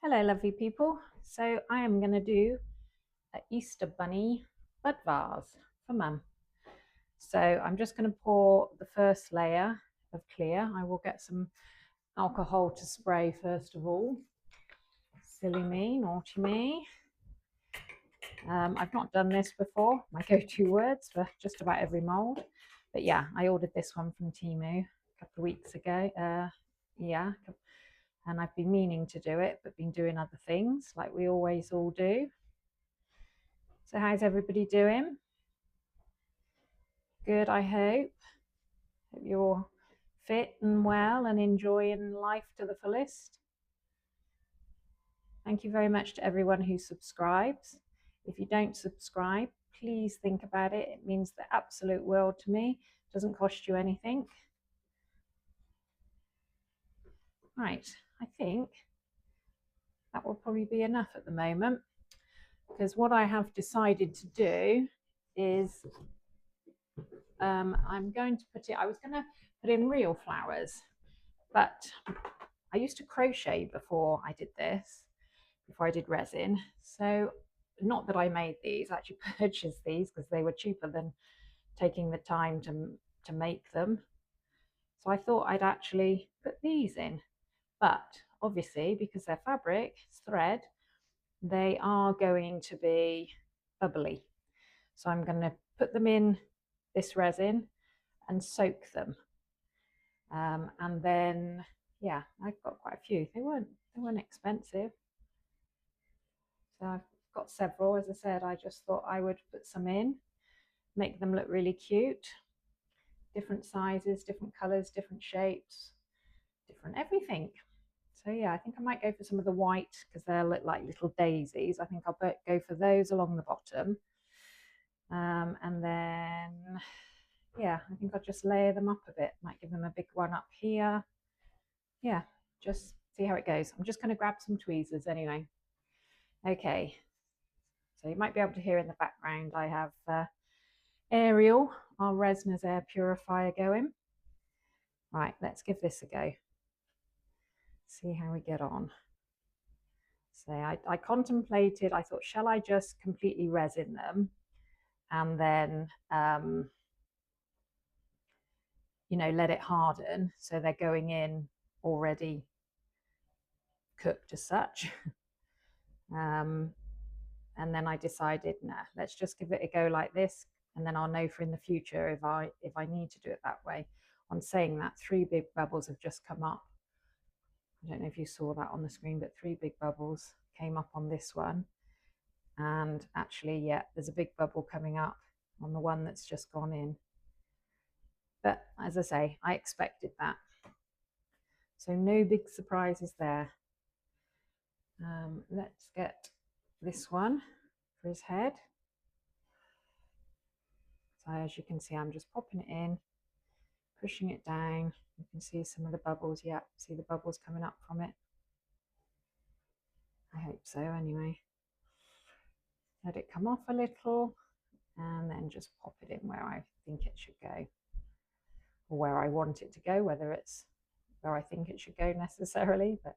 Hello lovely people. So I am going to do an Easter bunny bud vase for mum. So I'm just going to pour the first layer of clear. I will get some alcohol to spray first of all. Silly me, naughty me. I've not done this before, my go-to words for just about every mould. But yeah, I ordered this one from Temu a couple of weeks ago. And I've been meaning to do it, but been doing other things like we always all do. So how's everybody doing? Good, I hope. Hope you're fit and well and enjoying life to the fullest. Thank you very much to everyone who subscribes. If you don't subscribe, please think about it. It means the absolute world to me. It doesn't cost you anything. Right, I think that will probably be enough at the moment, because what I have decided to do is I'm going to put it, I was going to put in real flowers, but I used to crochet before I did this, before I did resin. So not that I made these, I actually purchased these because they were cheaper than taking the time to make them. So I thought I'd actually put these in, but obviously because they're fabric, it's thread, they are going to be bubbly. So I'm going to put them in this resin and soak them. And then, yeah, I've got quite a few. They weren't expensive. So I've got several. As I said, I just thought I would put some in, make them look really cute. Different sizes, different colours, different shapes, different everything. So yeah, I think I might go for some of the white because they look like little daisies. I think I'll go for those along the bottom. And then, yeah, I think I'll just layer them up a bit. Might give them a big one up here. Yeah, just see how it goes. I'm just going to grab some tweezers anyway. Okay, so you might be able to hear in the background I have Ariel, our resin's air purifier going. Right, let's give this a go. See how we get on. So I contemplated, I thought, shall I just completely resin them and then, you know, let it harden so they're going in already cooked as such. And then I decided, nah, let's just give it a go like this, and then I'll know for in the future if I need to do it that way. On saying that, 3 big bubbles have just come up. I don't know if you saw that on the screen, but 3 big bubbles came up on this one. And actually, yeah, there's a big bubble coming up on the one that's just gone in. But as I say, I expected that. So no big surprises there. Let's get this one for his head. So as you can see, I'm just popping it in, pushing it down. You can see some of the bubbles. Yeah, see the bubbles coming up from it. I hope so anyway. Let it come off a little and then just pop it in where I think it should go, or where I want it to go, whether it's where I think it should go necessarily, but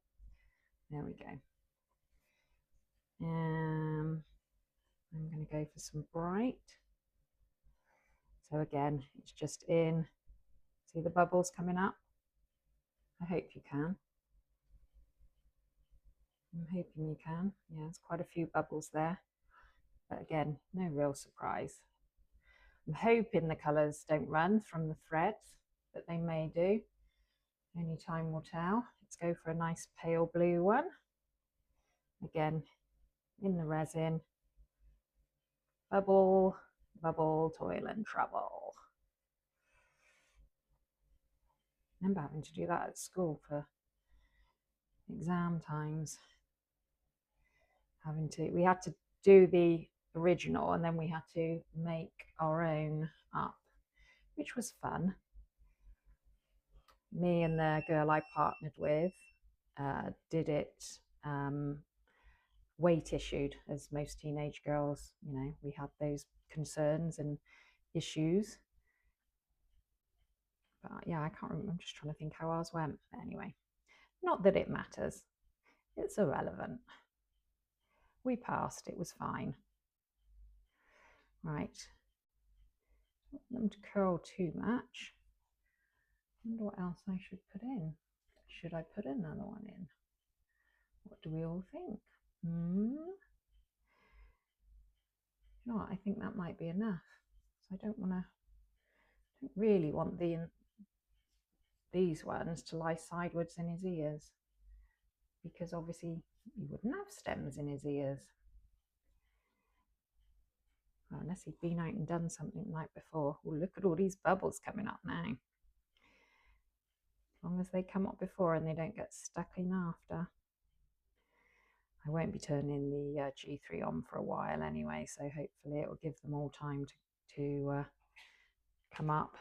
there we go. I'm going to go for some bright. So again, it's just in. See the bubbles coming up? I hope you can. I'm hoping you can. Yeah, there's quite a few bubbles there. But again, no real surprise. I'm hoping the colours don't run from the threads, but they may do. Only time will tell. Let's go for a nice pale blue one. Again, in the resin. Bubble, bubble, toil and trouble. I remember having to do that at school for exam times. We had to do the original and then we had to make our own up, which was fun. Me and the girl I partnered with did it weight issued, as most teenage girls, you know, we had those concerns and issues. But yeah, I can't remember. I'm just trying to think how ours went. But anyway, not that it matters. It's irrelevant. We passed, it was fine. Right, don't want them to curl too much. I wonder what else I should put in. Should I put another one in? What do we all think? You know what, I think that might be enough. So I don't really want these ones to lie sideways in his ears, because obviously he wouldn't have stems in his ears. Well, unless he'd been out and done something the night before. Oh, look at all these bubbles coming up now. As long as they come up before and they don't get stuck in after. I won't be turning the G3 on for a while anyway, so hopefully it will give them all time to come up,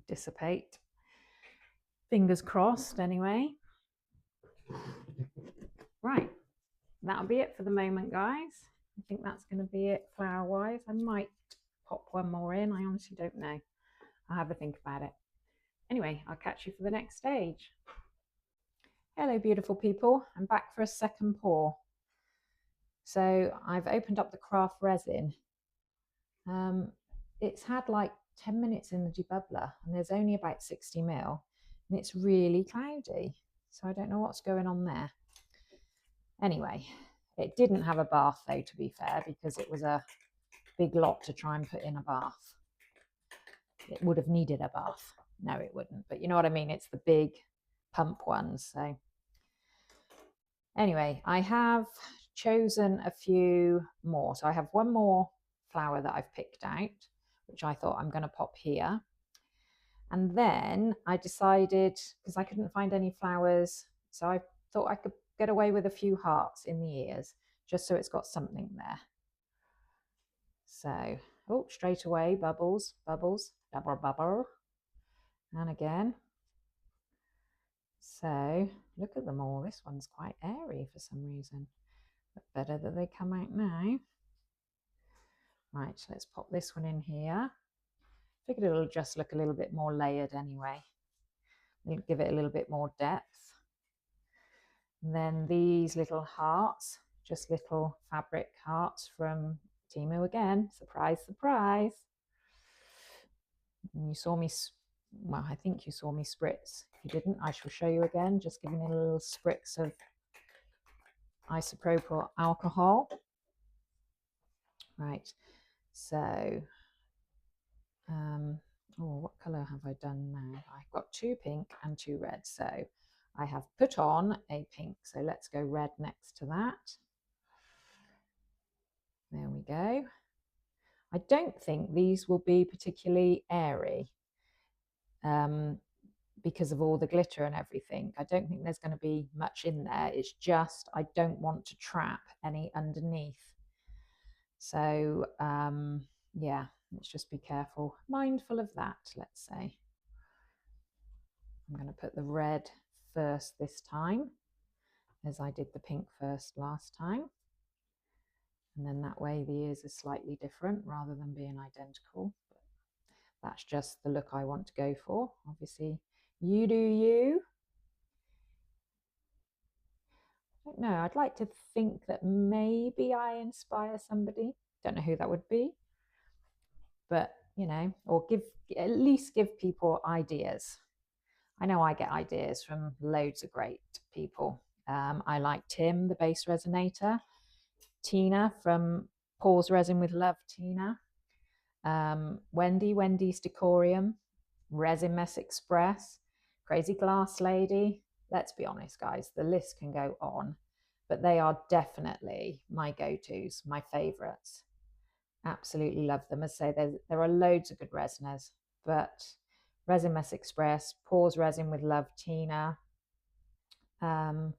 dissipate. Fingers crossed anyway. Right, that'll be it for the moment, guys. I think that's going to be it flower wise. I might pop one more in, I honestly don't know. I'll have a think about it. Anyway, I'll catch you for the next stage. Hello beautiful people, I'm back for a second pour. So I've opened up the craft resin. It's had like 10 minutes in the debubbler and there's only about 60 ml and it's really cloudy. So I don't know what's going on there. Anyway, it didn't have a bath though, to be fair, because it was a big lot to try and put in a bath. It would have needed a bath. No, it wouldn't, but you know what I mean? It's the big pump ones. So anyway, I have chosen a few more. So I have one more flower that I've picked out, which I thought I'm going to pop here. And then I decided, because I couldn't find any flowers, so I thought I could get away with a few hearts in the ears, just so it's got something there. So, oh, straight away, bubbles, bubbles, bubble, bubble. And again. So, look at them all. This one's quite airy for some reason. But better that they come out now. Right, so let's pop this one in here. Figured it'll just look a little bit more layered anyway. It'll give it a little bit more depth. And then these little hearts, just little fabric hearts from Temu again. Surprise, surprise. And you saw me, well, I think you saw me spritz. If you didn't, I shall show you again, just giving it a little spritz of isopropyl alcohol. Right, so, oh, what colour have I done now? I've got 2 pink and 2 red, so I have put on a pink, so let's go red next to that. There we go. I don't think these will be particularly airy because of all the glitter and everything. I don't think there's going to be much in there. It's just I don't want to trap any underneath. So yeah, let's just be careful, mindful of that, let's say. I'm going to put the red first this time, as I did the pink first last time. And then that way the ears are slightly different rather than being identical. But that's just the look I want to go for. Obviously, you do you. I don't know, I'd like to think that maybe I inspire somebody. Don't know who that would be. But, you know, or at least give people ideas. I know I get ideas from loads of great people. I like Tim, the base resonator, Tina from Pause Resin with Love, Tina, Wendy's Decorium, Resin Mess Express, Crazy Glass Lady. Let's be honest, guys, the list can go on, but they are definitely my go-tos, my favorites. Absolutely love them. As I say, there are loads of good resiners, but Resin Mess Express, Pause Resin with Love, Tina, Tim,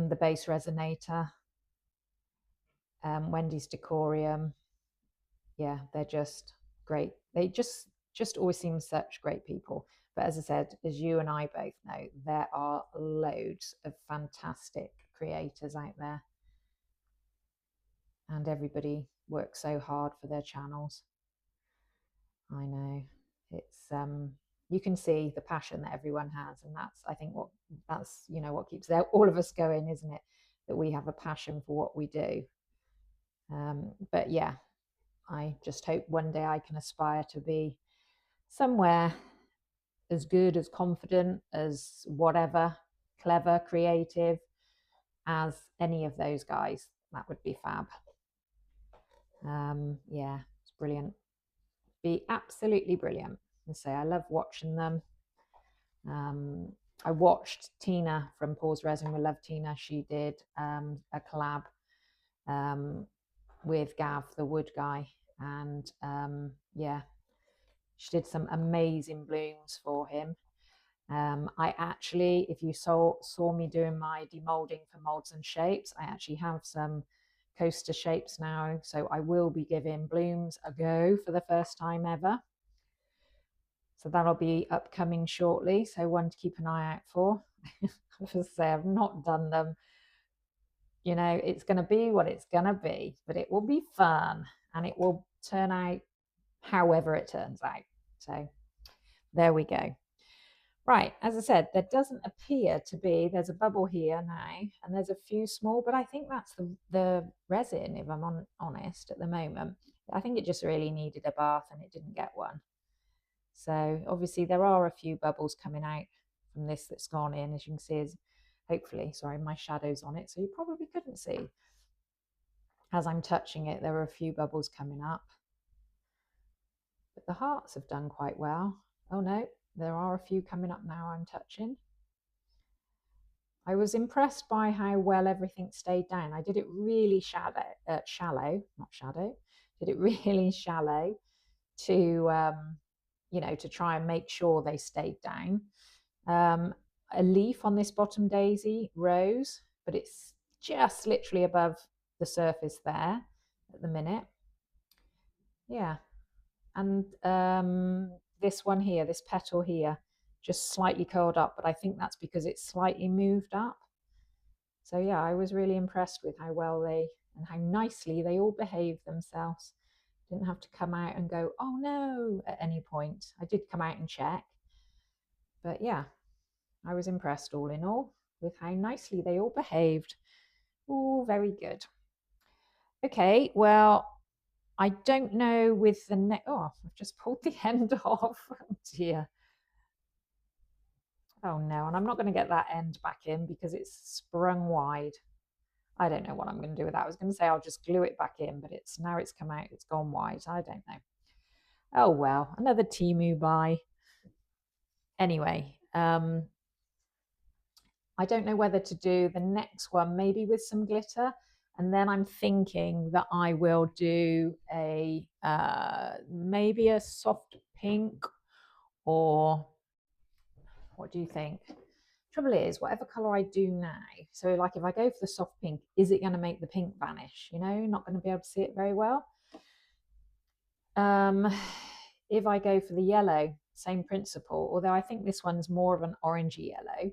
the base resonator, Wendy's Decorium. Yeah, they're just great. They just always seem such great people. But as I said, as you and I both know, there are loads of fantastic creators out there. And everybody works so hard for their channels. I know. It's you can see the passion that everyone has, and that's, I think, that's what keeps all of us going, isn't it? That we have a passion for what we do. But yeah, I just hope one day I can aspire to be somewhere as good, as confident, as whatever, clever, creative as any of those guys. That would be fab. Yeah, it's brilliant. Be absolutely brilliant. And say I love watching them. I watched Tina from Paul's Resin. We love Tina. She did a collab with Gav, the wood guy, and yeah, she did some amazing blooms for him. I actually, if you saw me doing my demolding for molds and shapes, I actually have some coaster shapes now, so I will be giving blooms a go for the first time ever. So that'll be upcoming shortly, so one to keep an eye out for. As I say, I've not done them. It's going to be what it's going to be, but it will be fun and it will turn out however it turns out. So there we go. Right, as I said, there doesn't appear to be, there's a bubble here now, and there's a few small, but I think that's the resin, if I'm honest, at the moment. I think it just really needed a bath and it didn't get one. So obviously there are a few bubbles coming out from this that's gone in, as you can see, hopefully, sorry, my shadow's on it, so you probably couldn't see. As I'm touching it, there are a few bubbles coming up. But the hearts have done quite well. Oh no, there are a few coming up now I'm touching. I was impressed by how well everything stayed down. I did it really shallow, not shadow, did it really shallow to, to try and make sure they stayed down. A leaf on this bottom daisy rose, but it's just literally above the surface there at the minute. Yeah, and this one here, this petal here, just slightly curled up, but I think that's because it's slightly moved up. So yeah, I was really impressed with how well and how nicely they all behaved themselves. Didn't have to come out and go, oh no, at any point. I did come out and check, but yeah, I was impressed all in all with how nicely they all behaved. Oh, very good. Okay, well, I don't know with the neck. Oh, I've just pulled the end off. Oh dear. Oh no, and I'm not going to get that end back in because it's sprung wide. I don't know what I'm going to do with that. I was going to say I'll just glue it back in, but now it's come out, it's gone wide. I don't know. Oh well, another Temu buy. Anyway, I don't know whether to do the next one maybe with some glitter, and then I'm thinking that I will do a maybe a soft pink, or what do you think? Trouble is, whatever color I do now, so like if I go for the soft pink, is it going to make the pink vanish? Not going to be able to see it very well. If I go for the yellow, same principle, although I think this one's more of an orangey yellow,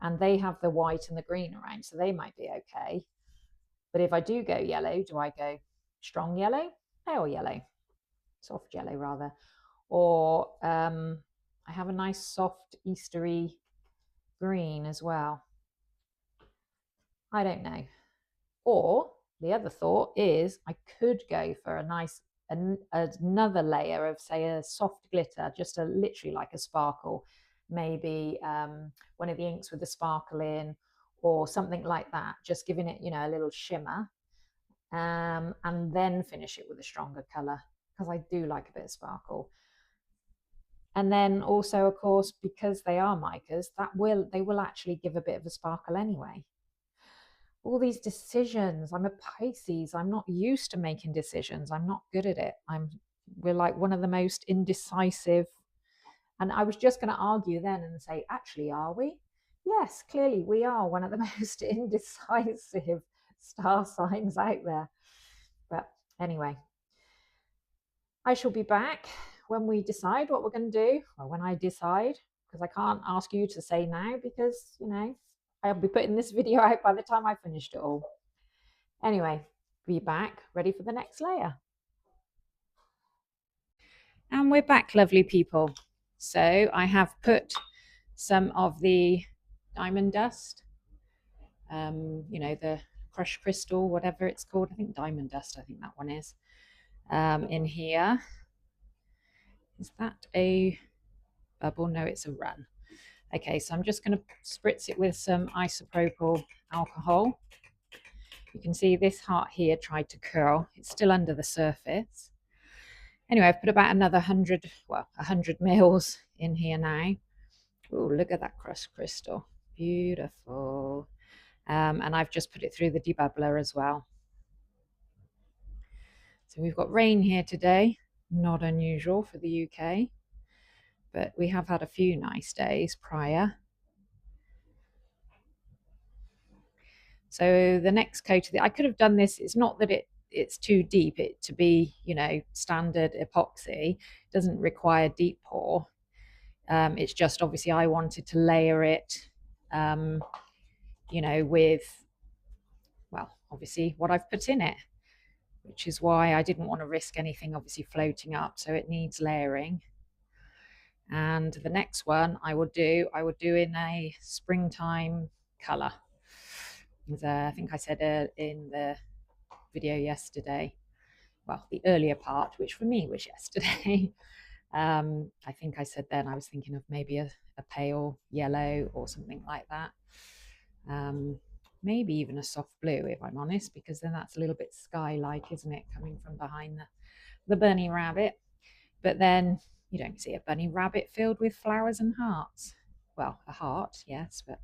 and they have the white and the green around, so they might be okay. But if I do go yellow, do I go strong yellow, pale yellow, soft yellow rather, or I have a nice soft Eastery green as well. I don't know. Or the other thought is I could go for a nice another layer of, say, a soft glitter, just literally like a sparkle, maybe one of the inks with the sparkle in, or something like that, just giving it a little shimmer, and then finish it with a stronger color, because I do like a bit of sparkle. And then also, of course, because they are micas, they will actually give a bit of a sparkle anyway. All these decisions, I'm a Pisces, I'm not used to making decisions, I'm not good at it. We're like one of the most indecisive, and I was just going to argue then and say, actually, are we? Yes, clearly we are one of the most indecisive star signs out there. But anyway, I shall be back when we decide what we're going to do, or when I decide, because I can't ask you to say now, because I'll be putting this video out by the time I finished it all. Anyway, be back ready for the next layer. And we're back, lovely people. So I have put some of the diamond dust, you know, the crushed crystal, whatever it's called. I think diamond dust, I think that one is, in here. Is that a bubble? No, it's a run. Okay, so I'm just going to spritz it with some isopropyl alcohol. You can see this heart here tried to curl. It's still under the surface. Anyway, I've put about another 100 mils in here now. Oh, look at that crushed crystal. Beautiful. And I've just put it through the debubbler as well. So we've got rain here today. Not unusual for the UK, but we have had a few nice days prior. So the next coat of I could have done this. It's not that it's too deep to be, you know, standard epoxy. It doesn't require deep pour. It's just obviously I wanted to layer it, you know, with, well, obviously what I've put in it, which is why I didn't want to risk anything obviously floating up. So it needs layering. And the next one I would do in a springtime color. I think I said in the video yesterday, well, the earlier part, which for me was yesterday, I think I said then I was thinking of maybe a pale yellow or something like that. Maybe even a soft blue, if I'm honest, because then that's a little bit sky-like, isn't it, coming from behind the bunny rabbit. But then you don't see a bunny rabbit filled with flowers and hearts. Well, a heart, yes, but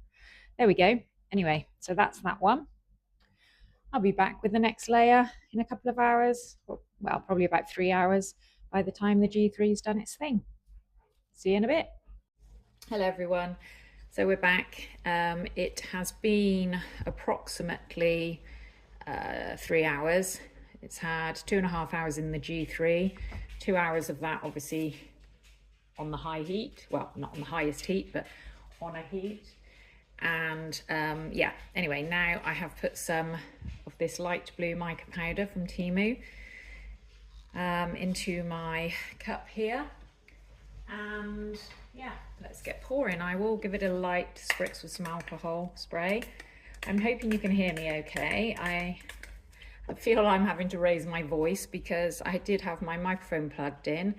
there we go. Anyway, so that's that one. I'll be back with the next layer in a couple of hours. Well, probably about 3 hours by the time the G3's done its thing. See you in a bit. Hello everyone. So we're back. It has been approximately 3 hours. It's had 2.5 hours in the G3, 2 hours of that obviously on the high heat. Well, not on the highest heat, but on a heat. And yeah, anyway, now I have put some of this light blue mica powder from Temu into my cup here. And yeah, let's get pouring. I will give it a light spritz with some alcohol spray. I'm hoping you can hear me okay. I feel I'm having to raise my voice because I did have my microphone plugged in,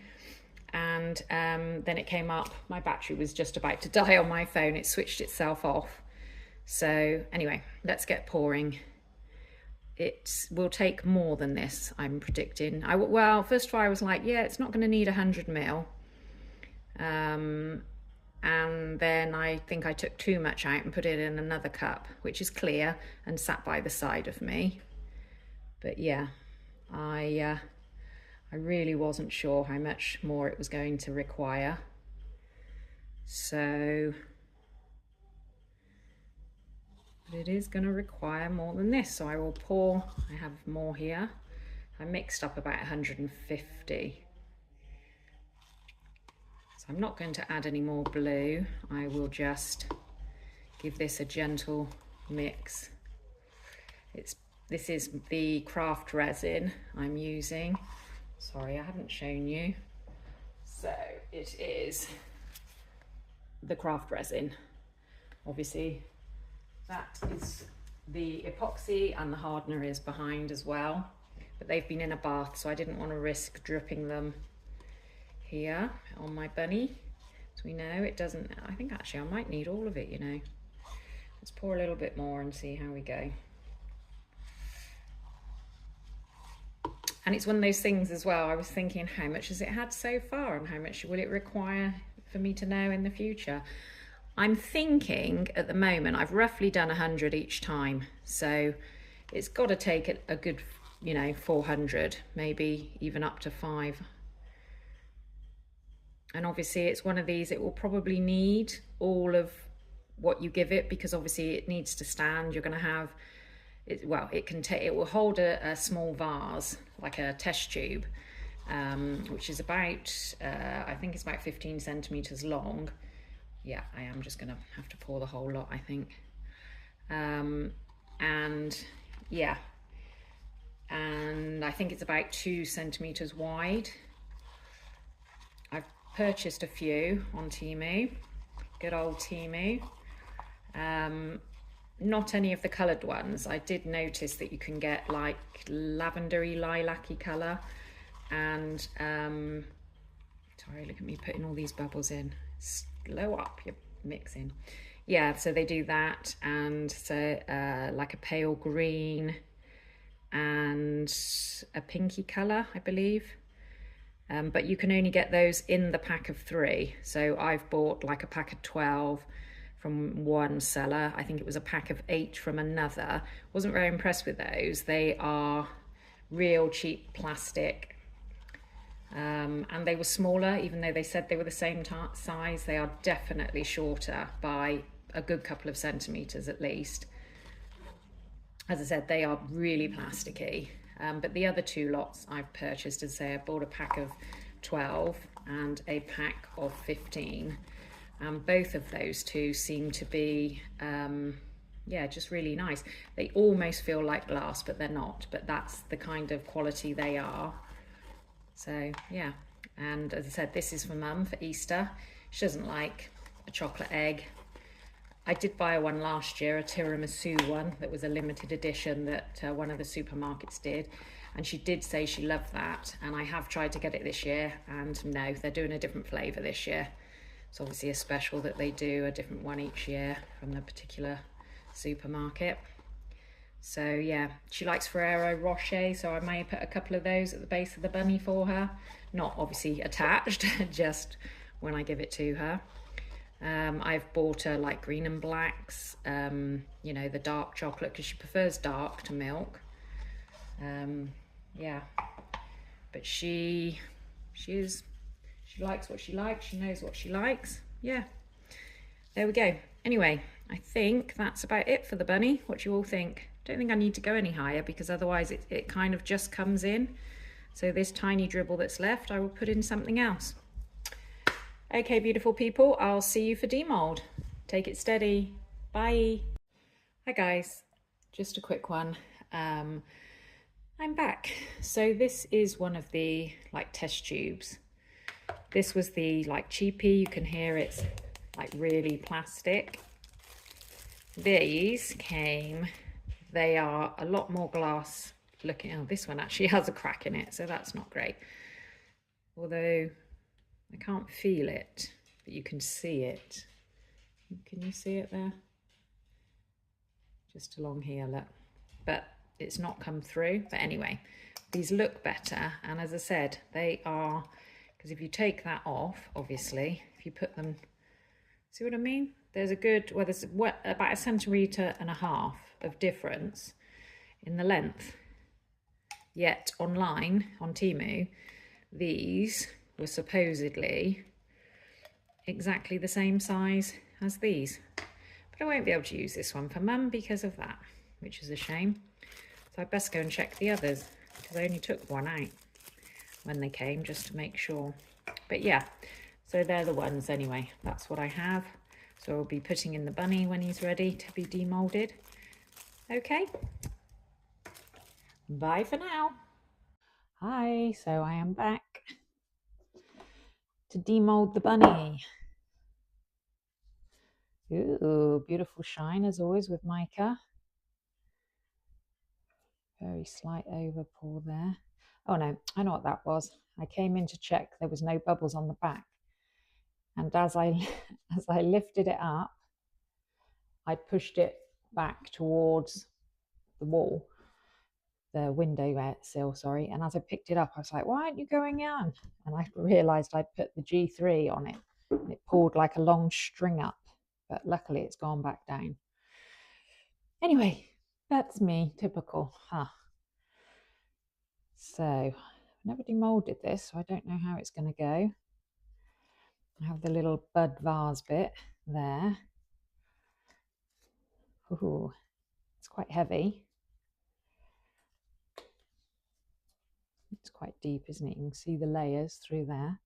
and then it came up, my battery was just about to die on my phone. It switched itself off. So anyway, let's get pouring. It will take more than this, I'm predicting. Well, first of all, I was like, yeah, it's not going to need 100 ml. And then I think I took too much out and put it in another cup, which is clear and sat by the side of me. But yeah, I really wasn't sure how much more it was going to require. So, but it is going to require more than this. So I will pour, I have more here. I mixed up about 150. So I'm not going to add any more blue. I will just give this a gentle mix. This is the craft resin I'm using. Sorry, I haven't shown you. So it is the craft resin. Obviously, that is the epoxy, and the hardener is behind as well. But they've been in a bath, so I didn't want to risk dripping them here on my bunny. So we know it doesn't, I think actually I might need all of it, you know. Let's pour a little bit more and see how we go. And it's one of those things as well, I was thinking, how much has it had so far and how much will it require for me to know in the future? I'm thinking at the moment I've roughly done 100 each time, so it's got to take a good, you know, 400, maybe even up to 5. And obviously it's one of these, it will probably need all of what you give it, because obviously it needs to stand. You're going to have it, well, it will hold a small vase, like a test tube, which is about I think it's about 15 centimeters long. Yeah, I am just gonna have to pour the whole lot, I think. And yeah, and I think it's about 2 centimeters wide. I've purchased a few on Temu, good old Temu. Not any of the coloured ones. I did notice that you can get like lavendery, lilac-y colour, and sorry, look at me putting all these bubbles in. Slow up your mixing. Yeah, so they do that, and so like a pale green and a pinky colour, I believe. But you can only get those in the pack of 3. So I've bought like a pack of 12 from one seller. I think it was a pack of 8 from another. Wasn't very impressed with those. They are real cheap plastic. And they were smaller, even though they said they were the same size. They are definitely shorter by a good couple of centimetres at least. As I said, they are really plasticky. But the other 2 lots I've purchased, as I say, I bought a pack of 12 and a pack of 15. Both of those 2 seem to be, yeah, just really nice. They almost feel like glass, but they're not. But that's the kind of quality they are. So, yeah. And as I said, this is for Mum for Easter. She doesn't like a chocolate egg. I did buy one last year, a tiramisu one that was a limited edition that one of the supermarkets did, and she did say she loved that, and I have tried to get it this year, and no, they're doing a different flavour this year. It's obviously a special that they do, a different one each year from the particular supermarket. So yeah, she likes Ferrero Rocher, so I may put a couple of those at the base of the bunny for her. Not obviously attached, just when I give it to her. I've bought her like green and blacks, you know, the dark chocolate, because she prefers dark to milk. Yeah, but she likes what she likes. She knows what she likes. Yeah, there we go. Anyway, I think that's about it for the bunny. What do you all think? Don't think I need to go any higher, because otherwise it kind of just comes in. So this tiny dribble that's left, I will put in something else. Okay, beautiful people, I'll see you for demold. Take it steady. Bye. Hi guys, just a quick one. I'm back. So this is one of the like test tubes. This was the like cheapie. You can hear it's like really plastic. These came, they are a lot more glass looking. Oh, this one actually has a crack in it, so that's not great. Although I can't feel it, but you can see it. Can you see it there? Just along here, look. But it's not come through. But anyway, these look better. And as I said, they are, because if you take that off, obviously, if you put them, see what I mean? There's a good, well, there's about 1.5 centimetres of difference in the length. Yet online, on Temu, these were supposedly exactly the same size as these, but I won't be able to use this one for Mum because of that, which is a shame. So I best go and check the others, because I only took one out when they came just to make sure. But yeah, so they're the ones anyway. That's what I have. So I'll be putting in the bunny when he's ready to be demolded. Okay, bye for now. Hi, so I am back to demold the bunny. Ooh, beautiful shine as always with mica. Very slight over pour there. Oh no, I know what that was. I came in to check there was no bubbles on the back. And as I lifted it up, I pushed it back towards the wall, the window sill, sorry. And as I picked it up, I was like, why aren't you going on? And I realized I'd put the G3 on it, and it pulled like a long string up, but luckily it's gone back down. Anyway, that's me, typical, huh? So I've never demolded this, so I don't know how it's going to go. I have the little bud vase bit there. Ooh, it's quite heavy. It's quite deep, isn't it? You can see the layers through there.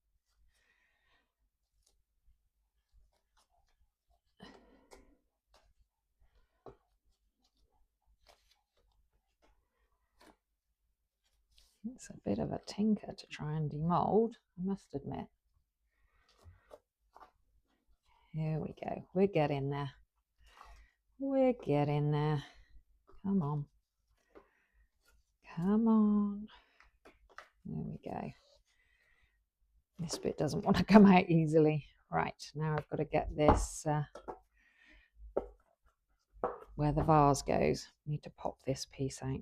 It's a bit of a tinker to try and demold, I must admit. Here we go. We're getting there. We're getting there. Come on. Come on. There we go. This bit doesn't want to come out easily. Right, now I've got to get this where the vase goes. I need to pop this piece out.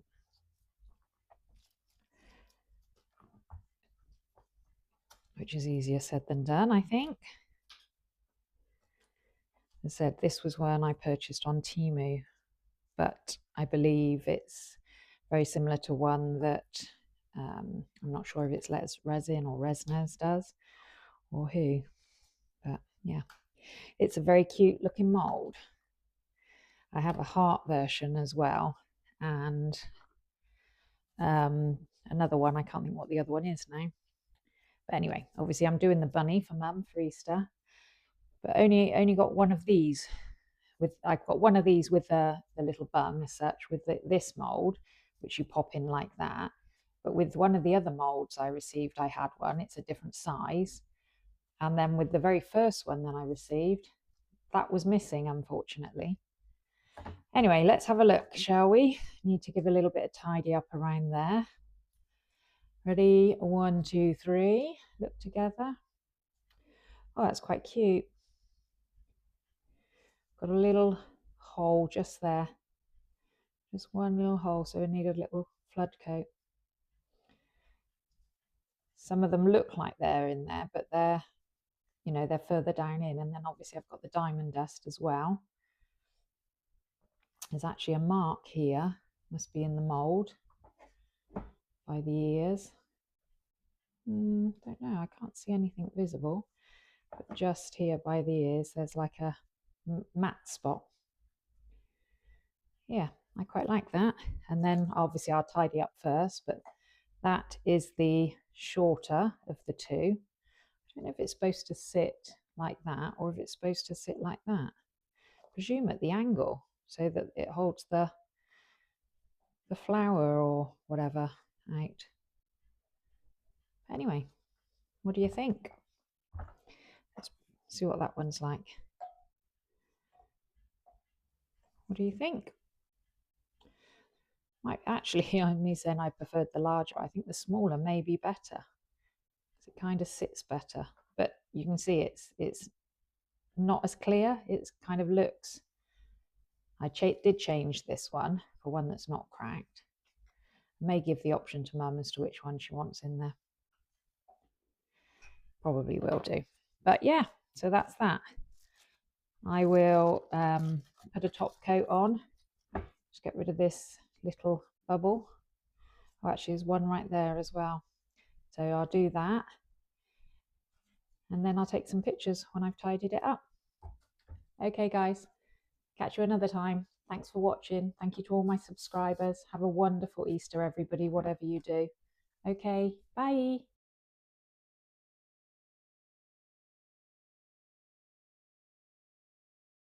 Which is easier said than done, I think. As I said, this was one I purchased on Temu, but I believe it's very similar to one that I'm not sure if it's Resin or Resners does, or who, but yeah, it's a very cute looking mould. I have a heart version as well, and another one. I can't think what the other one is now. But anyway, obviously I'm doing the bunny for Mum for Easter, but only got one of these. I've got one of these with the little bum as such, with this mould, which you pop in like that. But with one of the other moulds I received, I had one. It's a different size. And then with the very first one that I received, that was missing, unfortunately. Anyway, let's have a look, shall we? Need to give a little bit of tidy up around there. Ready? 1, 2, 3. Look together. Oh, that's quite cute. Got a little hole just there. Just one little hole, so we need a little flood coat. Some of them look like they're in there, but they're further down in. And then obviously I've got the diamond dust as well. There's actually a mark here, must be in the mould by the ears. Don't know, I can't see anything visible, but just here by the ears there's like a matte spot. Yeah, I quite like that. And then obviously I'll tidy up first, but that is the shorter of the two. I don't know if it's supposed to sit like that or if it's supposed to sit like that. I presume at the angle, so that it holds the flower or whatever out. Anyway, what do you think? Let's see what that one's like. What do you think? Actually, me saying I preferred the larger. I think the smaller may be better. It kind of sits better, but you can see it's not as clear. It kind of looks. I did change this one for one that's not cracked. I may give the option to Mum as to which one she wants in there. Probably will do. But yeah, so that's that. I will put a top coat on. Just get rid of this little bubble. Oh, actually there's one right there as well. So I'll do that. And then I'll take some pictures when I've tidied it up. Okay guys, catch you another time. Thanks for watching. Thank you to all my subscribers. Have a wonderful Easter, everybody, whatever you do. Okay, bye.